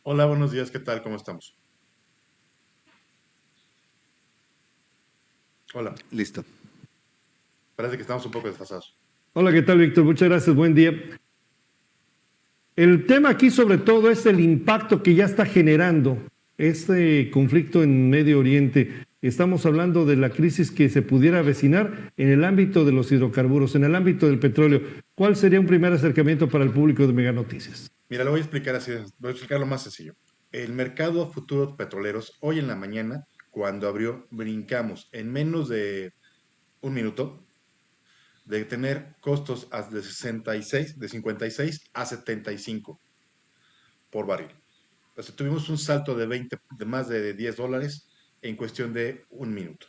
Hola, buenos días, ¿qué tal? ¿Cómo estamos? Hola, Listo. parece que estamos un poco desfasados. Hola, ¿qué tal, Víctor? Muchas gracias, buen día. El tema aquí sobre todo es el impacto que ya está generando este conflicto en Medio Oriente. Estamos hablando de la crisis que se pudiera avecinar en el ámbito de los hidrocarburos, en el ámbito del petróleo. ¿Cuál sería un primer acercamiento para el público de Mega Noticias? Mira, lo voy a explicar así, voy a explicar lo más sencillo. El mercado a futuros petroleros, hoy en la mañana, cuando abrió, brincamos en menos de un minuto de tener costos de 66, de 56 a 75 por barril. O sea, tuvimos un salto de más de $10 en cuestión de un minuto.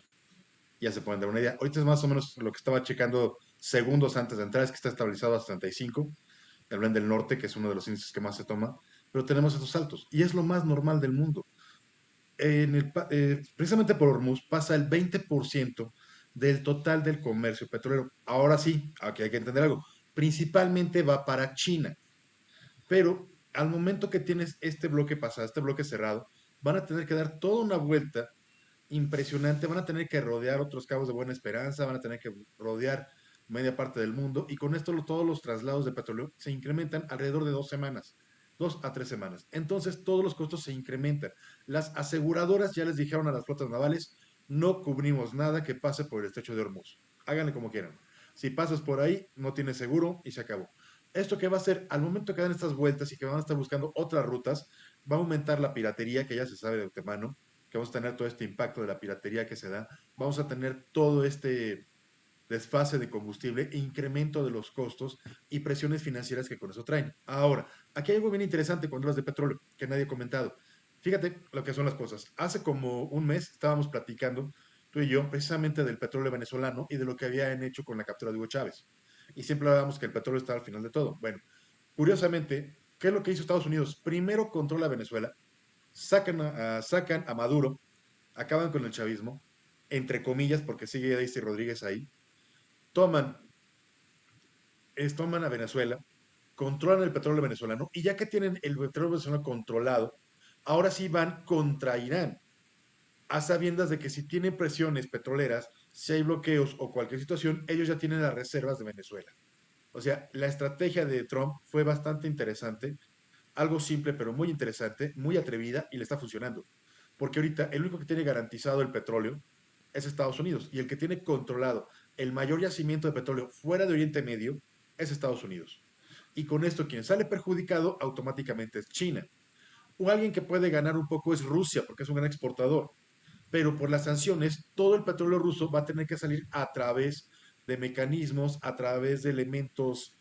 Ya se pueden dar una idea. Ahorita es más o menos lo que estaba checando segundos antes de entrar, es que está estabilizado a 75, el Blend del Norte, que es uno de los índices que más se toma, pero tenemos estos saltos, y es lo más normal del mundo. Precisamente por Hormuz pasa el 20% del total del comercio petrolero. Ahora sí, aquí hay que entender algo, principalmente va para China, pero al momento que tienes este bloque pasado, este bloque cerrado, van a tener que dar toda una vuelta impresionante, van a tener que rodear otros cabos de Buena Esperanza, van a tener que rodear media parte del mundo, y con esto todos los traslados de petróleo se incrementan alrededor de 2 semanas, 2 a 3 semanas. Entonces todos los costos se incrementan. Las aseguradoras ya les dijeron a las flotas navales, no cubrimos nada que pase por el estrecho de Hormuz. Háganle como quieran. Si pasas por ahí, no tienes seguro y se acabó. ¿Esto qué va a hacer? Al momento que dan estas vueltas y que van a estar buscando otras rutas, va a aumentar la piratería, que ya se sabe de antemano, que vamos a tener todo este impacto de la piratería que se da, vamos a tener todo este desfase de combustible, incremento de los costos y presiones financieras que con eso traen. Ahora, aquí hay algo bien interesante cuando hablas de petróleo, que nadie ha comentado. Fíjate lo que son las cosas. Hace como un mes estábamos platicando, tú y yo, precisamente del petróleo venezolano y de lo que habían hecho con la captura de Hugo Chávez. Y siempre hablábamos que el petróleo estaba al final de todo. Bueno, curiosamente, ¿qué es lo que hizo Estados Unidos? Primero controla Venezuela, sacan a Maduro, acaban con el chavismo, entre comillas, porque sigue Daisy Rodríguez ahí, toman, toman a Venezuela, controlan el petróleo venezolano, y ya que tienen el petróleo venezolano controlado, ahora sí van contra Irán, a sabiendas de que si tienen presiones petroleras, si hay bloqueos o cualquier situación, ellos ya tienen las reservas de Venezuela. O sea, la estrategia de Trump fue bastante interesante, algo simple pero muy interesante, muy atrevida, y le está funcionando. Porque ahorita el único que tiene garantizado el petróleo es Estados Unidos, y el que tiene controlado el mayor yacimiento de petróleo fuera de Oriente Medio es Estados Unidos. Y con esto quien sale perjudicado automáticamente es China. O alguien que puede ganar un poco es Rusia, porque es un gran exportador. Pero por las sanciones, todo el petróleo ruso va a tener que salir a través de mecanismos, a través de elementos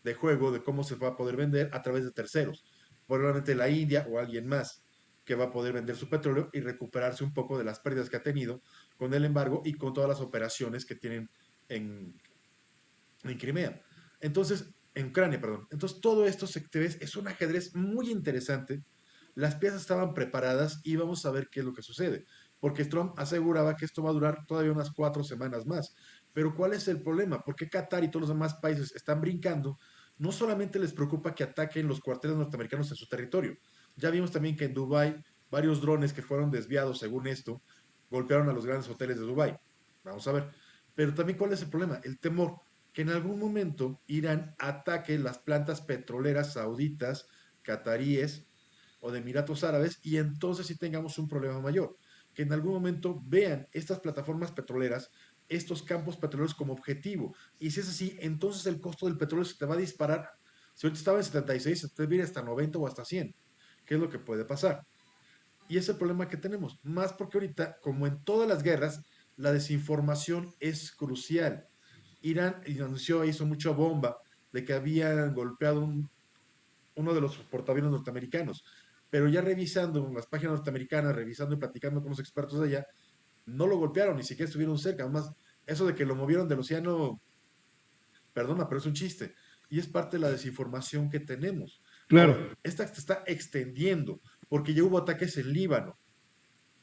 de juego, de cómo se va a poder vender a través de terceros. Probablemente la India o alguien más que va a poder vender su petróleo y recuperarse un poco de las pérdidas que ha tenido con el embargo y con todas las operaciones que tienen en, en Crimea. Entonces, en Ucrania, perdón. Entonces, todo esto es un ajedrez muy interesante. Las piezas estaban preparadas y vamos a ver qué es lo que sucede. Porque Trump aseguraba que esto va a durar todavía unas 4 semanas más. Pero ¿cuál es el problema? ¿Por qué Qatar y todos los demás países están brincando? No solamente les preocupa que ataquen los cuarteles norteamericanos en su territorio. Ya vimos también que en Dubái varios drones que fueron desviados, según esto, golpearon a los grandes hoteles de Dubái. Vamos a ver. Pero también, ¿cuál es el problema? El temor que en algún momento Irán ataque las plantas petroleras sauditas, cataríes o de Emiratos Árabes, y entonces sí tengamos un problema mayor. Que en algún momento vean estas plataformas petroleras, estos campos petroleros como objetivo. Y si es así, entonces el costo del petróleo se te va a disparar. Si ahorita estaba en 76, se te viene hasta 90 o hasta 100. ¿Qué es lo que puede pasar? Y es el problema que tenemos. Más porque ahorita, como en todas las guerras, la desinformación es crucial. Irán anunció, hizo mucha bomba de que habían golpeado uno de los portaaviones norteamericanos. Pero ya revisando en las páginas norteamericanas, revisando y platicando con los expertos de allá, no lo golpearon, ni siquiera estuvieron cerca. Además, eso de que lo movieron del océano, perdona, pero es un chiste. Y es parte de la desinformación que tenemos. Ahora, Claro, esta se está extendiendo porque ya hubo ataques en Líbano.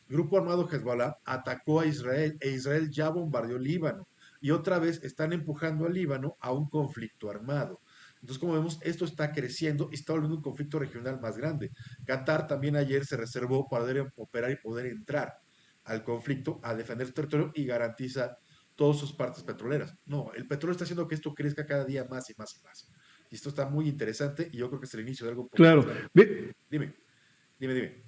Grupo armado Hezbollah atacó a Israel e Israel ya bombardeó Líbano. Y otra vez están empujando a Líbano a un conflicto armado. Entonces, como vemos, esto está creciendo y está volviendo un conflicto regional más grande. Qatar también ayer se reservó para poder operar y poder entrar al conflicto a defender su territorio y garantiza todas sus partes petroleras. No, el petróleo está haciendo que esto crezca cada día más y más y más. Y esto está muy interesante y yo creo que es el inicio de algo un poco más Claro. grande. Dime, dime.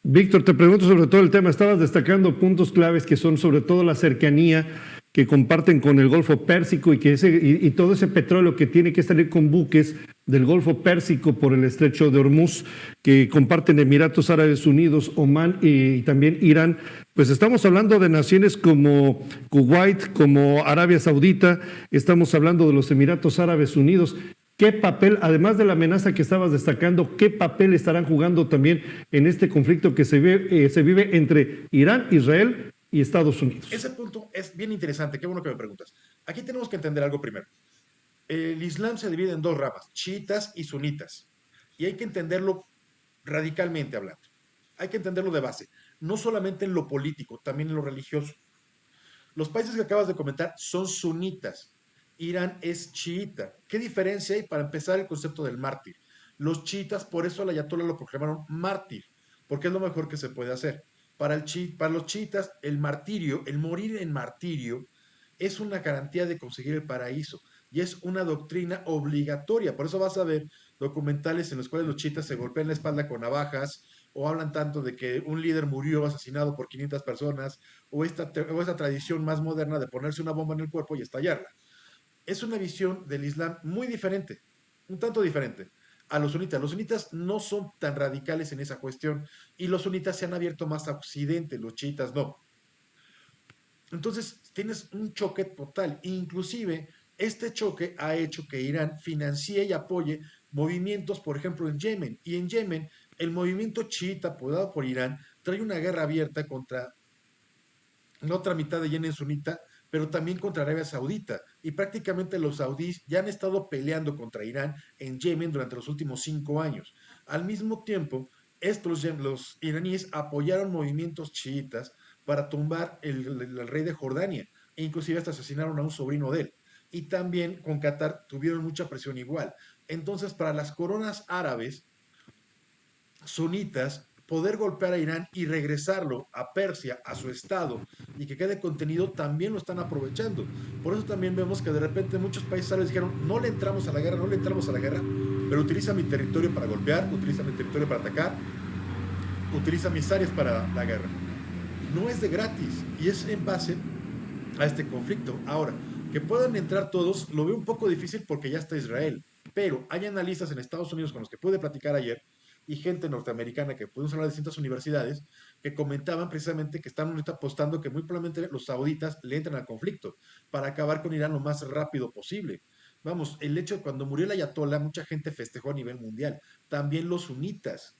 Víctor, te pregunto sobre todo el tema. Estabas destacando puntos claves que son sobre todo la cercanía que comparten con el Golfo Pérsico y y todo ese petróleo que tiene que salir con buques del Golfo Pérsico por el estrecho de Hormuz, que comparten Emiratos Árabes Unidos, Omán y también Irán. Pues estamos hablando de naciones como Kuwait, como Arabia Saudita, estamos hablando de los Emiratos Árabes Unidos. ¿Qué papel, además de la amenaza que estabas destacando, qué papel estarán jugando también en este conflicto que se vive entre Irán, Israel y Estados Unidos? Ese punto es bien interesante, qué bueno que me preguntas. Aquí tenemos que entender algo primero. El Islam se divide en dos ramas, chiitas y sunitas. Y hay que entenderlo radicalmente hablando. Hay que entenderlo de base, no solamente en lo político, también en lo religioso. Los países que acabas de comentar son sunitas. Irán es chiita. ¿Qué diferencia hay para empezar el concepto del mártir? Los chiitas, por eso al ayatollah lo proclamaron mártir, porque es lo mejor que se puede hacer. Para los chiitas, el martirio, el morir en martirio, es una garantía de conseguir el paraíso y es una doctrina obligatoria. Por eso vas a ver documentales en los cuales los chiitas se golpean la espalda con navajas o hablan tanto de que un líder murió asesinado por 500 personas o esta tradición más moderna de ponerse una bomba en el cuerpo y estallarla. Es una visión del Islam muy diferente, un tanto diferente a los sunitas. Los sunitas no son tan radicales en esa cuestión y los sunitas se han abierto más a Occidente, los chiitas no. Entonces tienes un choque total. Inclusive este choque ha hecho que Irán financie y apoye movimientos, por ejemplo, en Yemen. Y en Yemen, el movimiento chiita apoyado por Irán trae una guerra abierta contra la otra mitad de Yemen sunita, pero también contra Arabia Saudita. Y prácticamente los saudíes ya han estado peleando contra Irán en Yemen durante los últimos 5 años. Al mismo tiempo, los iraníes apoyaron movimientos chiitas para tumbar el rey de Jordania e inclusive hasta asesinaron a un sobrino de él. Y también con Qatar tuvieron mucha presión igual. Entonces, para las coronas árabes, sunitas, poder golpear a Irán y regresarlo a Persia, a su estado, y que quede contenido, también lo están aprovechando. Por eso también vemos que de repente muchos países árabes dijeron, no le entramos a la guerra, no le entramos a la guerra, pero utiliza mi territorio para golpear, utiliza mi territorio para atacar, utiliza mis áreas para la guerra. No es de gratis y es en base a este conflicto. Ahora, que puedan entrar todos, lo veo un poco difícil porque ya está Israel, pero hay analistas en Estados Unidos con los que pude platicar ayer y gente norteamericana que pudimos hablar de distintas universidades que comentaban precisamente que están ahorita apostando que muy probablemente los sauditas le entran al conflicto para acabar con Irán lo más rápido posible. Vamos, el hecho de cuando murió el ayatollah, mucha gente festejó a nivel mundial, también los sunitas,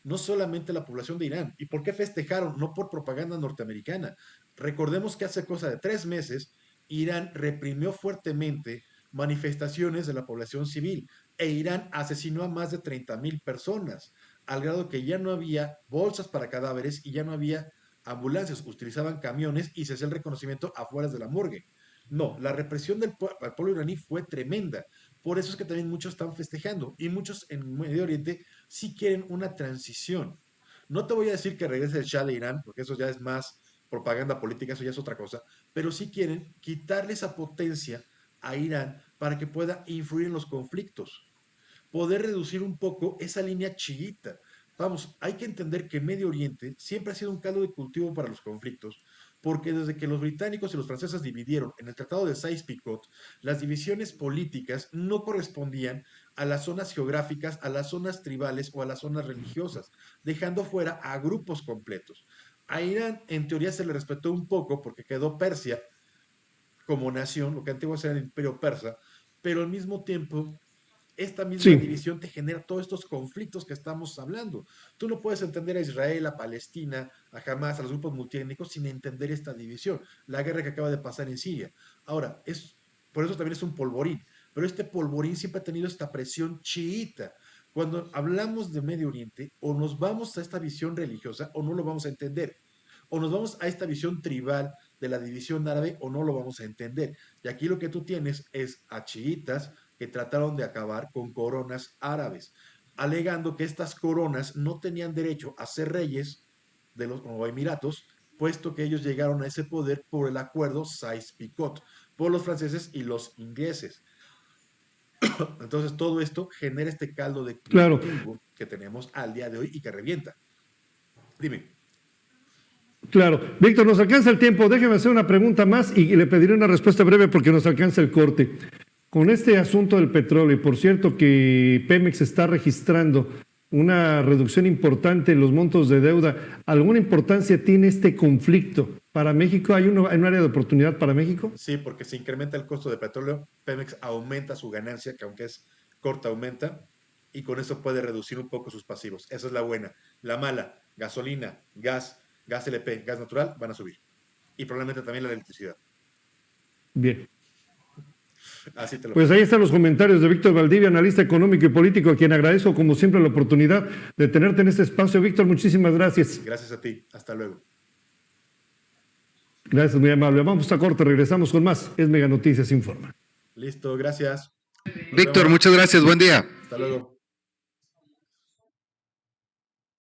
no solamente la población de Irán. ¿Y por qué festejaron? No por propaganda norteamericana. Recordemos que hace cosa de 3 meses, Irán reprimió fuertemente manifestaciones de la población civil e Irán asesinó a más de 30,000 personas, al grado que ya no había bolsas para cadáveres y ya no había ambulancias, utilizaban camiones y se hacía el reconocimiento afuera de la morgue. No, la represión del pueblo iraní fue tremenda. Por eso es que también muchos están festejando y muchos en Medio Oriente sí quieren una transición. No te voy a decir que regrese el Shah de Irán, porque eso ya es más propaganda política, eso ya es otra cosa, pero sí quieren quitarle esa potencia a Irán para que pueda influir en los conflictos, poder reducir un poco esa línea chiita. Vamos, hay que entender que Medio Oriente siempre ha sido un caldo de cultivo para los conflictos, porque desde que los británicos y los franceses dividieron en el Tratado de Sykes-Picot, las divisiones políticas no correspondían a las zonas geográficas, a las zonas tribales o a las zonas religiosas, dejando fuera a grupos completos. A Irán, en teoría, se le respetó un poco porque quedó Persia como nación, lo que antiguamente era el imperio persa, pero al mismo tiempo esta misma Sí, división te genera todos estos conflictos que estamos hablando. Tú no puedes entender a Israel, a Palestina, a Hamas, a los grupos multiétnicos sin entender esta división, la guerra que acaba de pasar en Siria. Ahora, por eso también es un polvorín, pero este polvorín siempre ha tenido esta presión chiita. Cuando hablamos de Medio Oriente, o nos vamos a esta visión religiosa o no lo vamos a entender, o nos vamos a esta visión tribal de la división árabe o no lo vamos a entender. Y aquí lo que tú tienes es a chiitas que trataron de acabar con coronas árabes, alegando que estas coronas no tenían derecho a ser reyes de los o emiratos, puesto que ellos llegaron a ese poder por el acuerdo Sykes-Picot, por los franceses y los ingleses. Entonces todo esto genera este caldo de Claro, cultivo que tenemos al día de hoy y que revienta. Dime. claro. Víctor, nos alcanza el tiempo. Déjeme hacer una pregunta más y le pediré una respuesta breve porque nos alcanza el corte. Con este asunto del petróleo, y por cierto que Pemex está registrando una reducción importante en los montos de deuda, ¿alguna importancia tiene este conflicto para México? ¿Hay un área de oportunidad para México? Sí, porque si incrementa el costo de petróleo, Pemex aumenta su ganancia, que aunque es corta, aumenta, y con eso puede reducir un poco sus pasivos. Esa es la buena. La mala, gasolina, gas LP, gas natural, van a subir. Y probablemente también la electricidad. Bien. Así te lo Pues ahí están los comentarios de Víctor Valdivia, analista económico y político, a quien agradezco como siempre la oportunidad de tenerte en este espacio. Víctor, muchísimas gracias. Gracias a ti. Hasta luego. Gracias, muy amable. Vamos a corte, regresamos con más. Es Mega Noticias Informa. Listo, gracias. Víctor, muchas gracias. Buen día. Hasta luego.